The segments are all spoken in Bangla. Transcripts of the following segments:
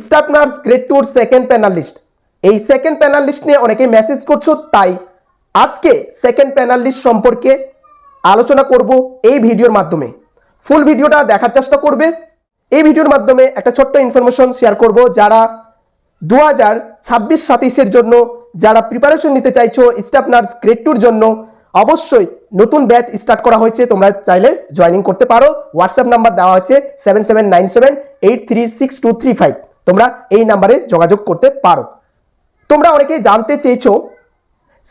Staff nurse grade 2 second panel list. এই সেকেন্ড প্যানেল লিস্ট নিয়ে অনেকেই মেসেজ করছো, তাই আজকে সেকেন্ড প্যানেল লিস্ট সম্পর্কে আলোচনা করব এই ভিডিওর মাধ্যমে। ফুল ভিডিওটা দেখার চেষ্টা করবে। এই ভিডিওর মাধ্যমে একটা ছোট্ট ইনফরমেশন শেয়ার করব, যারা 2026-27 জন্য যারা প্রিপারেশন নিতে চাইছো স্টাফ নার্স গ্রেড 2 জন্য, অবশ্যই নতুন ব্যাচ স্টার্ট করা হয়েছে। তোমরা চাইলে জয়েনিং করতে পারো। হোয়াটসঅ্যাপ নাম্বার দেওয়া আছে 7797836235। তোমরা এই নাম্বারে যোগাযোগ করতে পারো। তোমরা অনেকেই জানতে চেয়েছো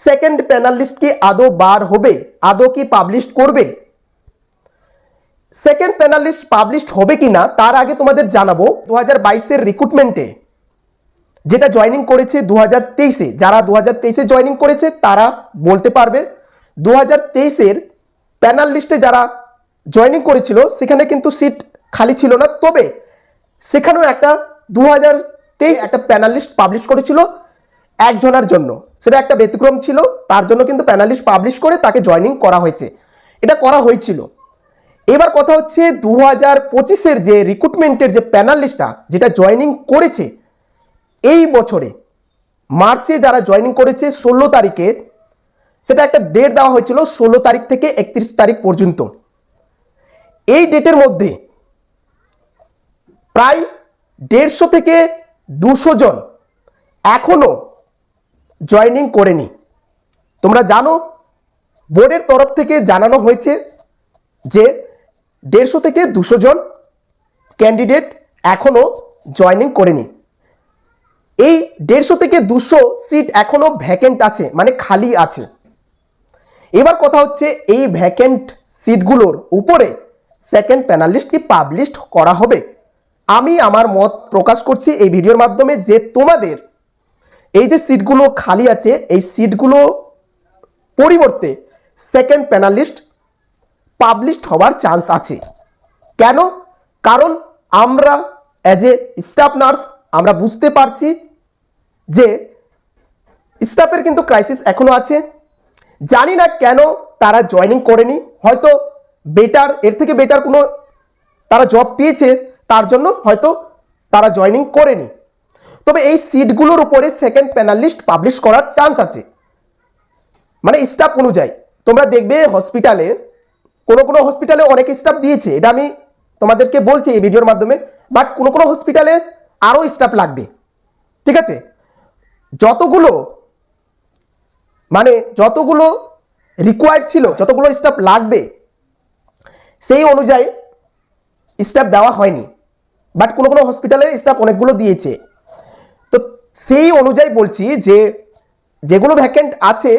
সেকেন্ড প্যানেল লিস্ট কি আদৌ বার হবে, আদৌ কি পাবলিশ করবে। সেকেন্ড প্যানেল লিস্ট পাবলিশ হবে কিনা তার আগে তোমাদের জানাবো 2022 রিক্রুটমেন্টে যেটা জয়েনিং করেছে 2023-এ, যারা 2023-এ জয়েনিং করেছে তারা বলতে পারবে। 2023-এর প্যানেল লিস্টে যারা জয়েনিং করেছিল সেখানে কিন্তু সিট খালি ছিল না, তবে সেখানেও একটা 2023 একটা প্যানেল লিস্ট পাবলিশ করেছিল একজনের জন্য। সেটা একটা ব্যতিক্রম ছিল, তার জন্য কিন্তু প্যানেল লিস্ট পাবলিশ করে তাকে জয়েনিং করা হয়েছে, এটা করা হয়েছিল। এবার কথা হচ্ছে 2025-এর যে রিক্রুটমেন্টের যে প্যানেল লিস্টটা যেটা জয়েনিং করেছে এই বছরে মার্চে, যারা জয়েনিং করেছে 16 তারিখে, সেটা একটা ডেট দেওয়া হয়েছিল 16 তারিখ থেকে 31 তারিখ পর্যন্ত। এই ডেটের মধ্যে প্রায় 150 থেকে 200 জন এখনো জয়েনিং করেনি। তোমরা জানো বোর্ডের তরফ থেকে জানানো হয়েছে যে 150 থেকে 200 জন ক্যান্ডিডেট এখনো জয়েনিং করেনি। এই 150 থেকে 200 সিট এখনো ভ্যাকেন্ট আছে, মানে খালি আছে। এবার কথা হচ্ছে এই ভ্যাকেন্ট সিটগুলোর উপরে সেকেন্ড প্যানেল লিস্ট কি পাবলিশ করা হবে। আমি আমার মত প্রকাশ করছি এই ভিডিওর মাধ্যমে যে তোমাদের এই যে সিটগুলো খালি আছে এই সিটগুলো পরিবর্তে সেকেন্ড প্যানেল লিস্ট পাবলিশ হওয়ার চান্স আছে। কেন? কারণ আমরা অ্যাজ এ স্টাফ নার্স আমরা বুঝতে পারছি যে স্টাফের কিন্তু ক্রাইসিস এখনো আছে। জানি না কেন তারা জয়েনিং করেনি, হয়তো বেটার, এর থেকে বেটার কোনো তারা জব পেয়েছে তার জন্য হয়তো তারা জয়েনিং করেনি। তবে এই সিটগুলোর উপরে সেকেন্ড প্যানেল লিস্ট পাবলিশ করার চান্স আছে, মানে স্টাফ অনুযায়ী। তোমরা দেখবে হসপিটালে কোনো হসপিটালে অনেক স্টাফ দিয়েছে, এটা আমি তোমাদেরকে বলছি এই ভিডিওর মাধ্যমে, বাট কোনো হসপিটালে আরো স্টাফ লাগবে। ঠিক আছে, যতগুলো রিকোয়ার্ড ছিল, যতগুলো স্টাফ লাগবে সেই অনুযায়ী স্টাফ দেওয়া হয়নি, বাট কোনো হসপিটালে স্টাফ অনেকগুলো দিয়েছে। তো সেই অনুযায়ী বলছি যে যেগুলো ভ্যাকেন্ট আছে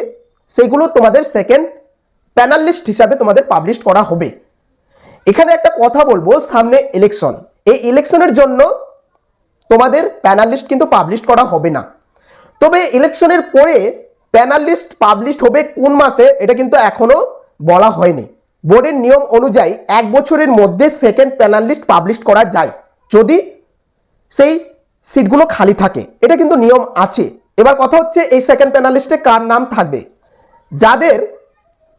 সেগুলো তোমাদের সেকেন্ড প্যানেল লিস্ট হিসাবে তোমাদের পাবলিশ করা হবে। এখানে একটা কথা বলবো, সামনে ইলেকশন, এই ইলেকশনের জন্য তোমাদের প্যানেল লিস্ট কিন্তু পাবলিশ করা হবে না। তবে ইলেকশনের পরে প্যানেল লিস্ট পাবলিশ হবে কোন মাসে এটা কিন্তু এখনো বলা হয়নি। বোর্ডের নিয়ম অনুযায়ী 1 বছরের মধ্যে সেকেন্ড প্যানেল লিস্ট পাবলিশ করা যায় যদি সেই সিটগুলো খালি থাকে, এটা কিন্তু নিয়ম আছে। এবার কথা হচ্ছে এই সেকেন্ড প্যানেল লিস্টে কার নাম থাকবে। যাদের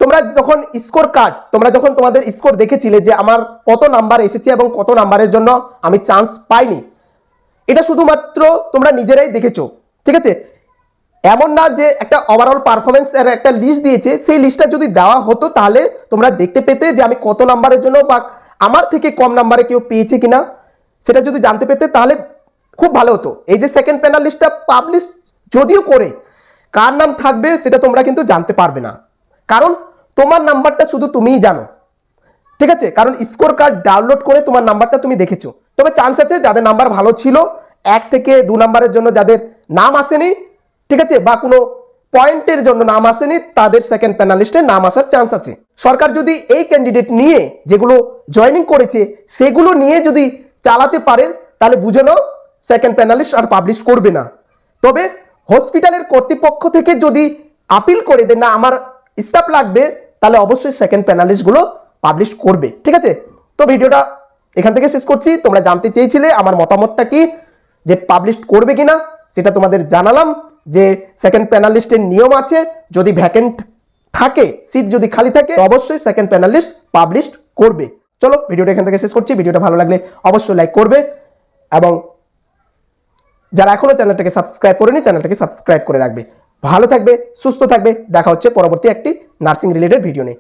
তোমরা যখন স্কোর কার্ড, তোমরা যখন তোমাদের স্কোর দেখেছিলে যে আমার কত নাম্বার এসেছে এবং কত নাম্বারের জন্য আমি চান্স পাইনি, এটা শুধুমাত্র তোমরা নিজেরাই দেখেছো। ঠিক আছে, এমন না যে একটা ওভারঅল পারফরমেন্স এর একটা লিস্ট দিয়েছে, সেই লিস্টটা যদি দেওয়া হতো তাহলে তোমরা দেখতে পেতে যে আমি কত নাম্বারের জন্য বা আমার থেকে কম নাম্বারে কেউ পেয়েছে কিনা সেটা যদি জানতে পেতে তাহলে খুব ভালো হতো। এই যে সেকেন্ড প্যানেল লিস্টটা পাবলিশ যদিও করে কার নাম থাকবে সেটা তোমরা কিন্তু জানতে পারবে না, কারণ তোমার নাম্বারটা শুধু তুমিই জানো। ঠিক আছে, কারণ স্কোর কার্ড ডাউনলোড করে তোমার নাম্বারটা তুমি দেখেছো। তবে চান্স আছে যাদের নাম্বার ভালো ছিল 1 থেকে 2 নাম্বারের জন্য যাদের নাম আসেনি, ঠিক আছে, বা কোনো পয়েন্টের জন্য নাম আসেনি, তাদের সেকেন্ড প্যানেল লিস্টে নাম আসার চান্স আছে। সরকার যদি এই ক্যান্ডিডেট নিয়ে যেগুলো জয়েনিং করেছে সেগুলো নিয়ে যদি চালাতে পারে তাহলে বুঝে নাও সেকেন্ড প্যানেল লিস্ট আর পাবলিশ করবে না। তবে হসপিটালের কর্তৃপক্ষ থেকে যদি আপিল করে দেন না আমার স্টাফ লাগবে, তাহলে অবশ্যই সেকেন্ড প্যানেল লিস্ট গুলো পাবলিশ করবে। ঠিক আছে, তো ভিডিওটা এখান থেকে শেষ করছি। তোমরা জানতে চেয়েছিলে আমার মতামতটা কি, যে পাবলিশ করবে কিনা, সেটা তোমাদের জানালাম। যে সেকেন্ড প্যানেল লিস্টের নিয়ম আছে, যদি ভ্যাকেন্ট থাকে, সিট যদি খালি থাকে, অবশ্যই সেকেন্ড প্যানেল লিস্ট পাবলিশ করবে। চলো ভিডিওটা এখান থেকে শেষ করছি। ভিডিওটা ভালো লাগলে অবশ্যই লাইক করবে এবং যারা এখনো চ্যানেলটাকে সাবস্ক্রাইব করেনি চ্যানেলটাকে সাবস্ক্রাইব করে রাখবে। ভালো থাকবে, সুস্থ থাকবে, দেখা হচ্ছে পরবর্তী একটি নার্সিং রিলেটেড ভিডিও নিয়ে।